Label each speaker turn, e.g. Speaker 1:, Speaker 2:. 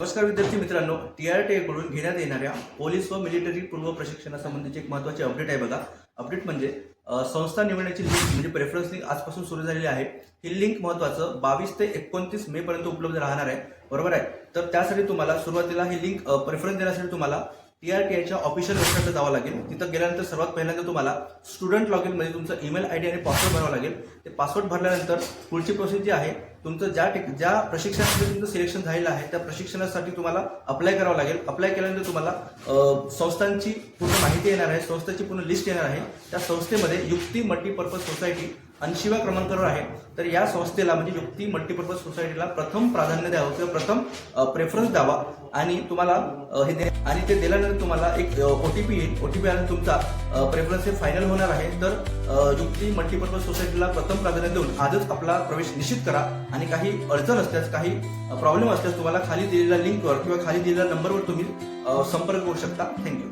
Speaker 1: नमस्कार विद्यार्थी मित्रांनो, TRTA कडून घेण्यात येणाऱ्या पोलीस व मिलिटरी पूर्व प्रशिक्षणासंबंधीची एक महत्त्वाची अपडेट आहे बघा. अपडेट म्हणजे संस्था निवडण्याची लिंक म्हणजे प्रेफरन्स लिंक आजपासून सुरू झालेली आहे. ही लिंक महत्त्वाचं 22 ते 29 मे पर्यंत उपलब्ध राहणार आहे. बरोबर आहे. तर त्यासाठी तुम्हाला सुरुवातीला ही लिंक प्रेफरन्स देण्यासाठी तुम्हाला TRTAच्या ऑफिशियल वेबसाईटला जावं लागेल. तिथं गेल्यानंतर सर्वात पहिल्यांदा तुम्हाला स्टुडंट लॉग इन मध्ये तुमचा ईमेल आयडी आणि पासवर्ड भरावा लागेल. ते पासवर्ड भरल्यानंतर पुढची प्रोसेस जी आहे, तुमचं ज्या प्रशिक्षणामध्ये तुमचं सिलेक्शन झालेलं आहे त्या प्रशिक्षणासाठी तुम्हाला अप्लाय करावं लागेल. अप्लाय केल्यानंतर तुम्हाला संस्थांची पूर्ण माहिती येणार आहे, संस्थेची पूर्ण लिस्ट येणार आहे. त्या संस्थेमध्ये युक्ती मल्टीपर्पज सोसायटी 80व्या क्रमांकावर आहे. तर या संस्थेला म्हणजे युक्ती मल्टीपर्पज सोसायटीला प्रथम प्राधान्य द्यावं किंवा प्रथम प्रेफरन्स द्यावा आणि तुम्हाला आणि ते दिल्यानंतर तुम्हाला एक OTP येईल. OTP आल्यानंतर तुमचा प्रेफरन्स हे फायनल होणार आहे. तर युक्ती मल्टीपर्पज सोसायटीला प्रथम प्राधान्य देऊन आजच आपला प्रवेश निश्चित करा. आणि काही अडचण असल्यास, काही प्रॉब्लेम असल्यास तुम्हाला खाली दिलेल्या लिंकवर किंवा खाली दिलेल्या नंबरवर तुम्ही संपर्क करू शकता. थँक्यू.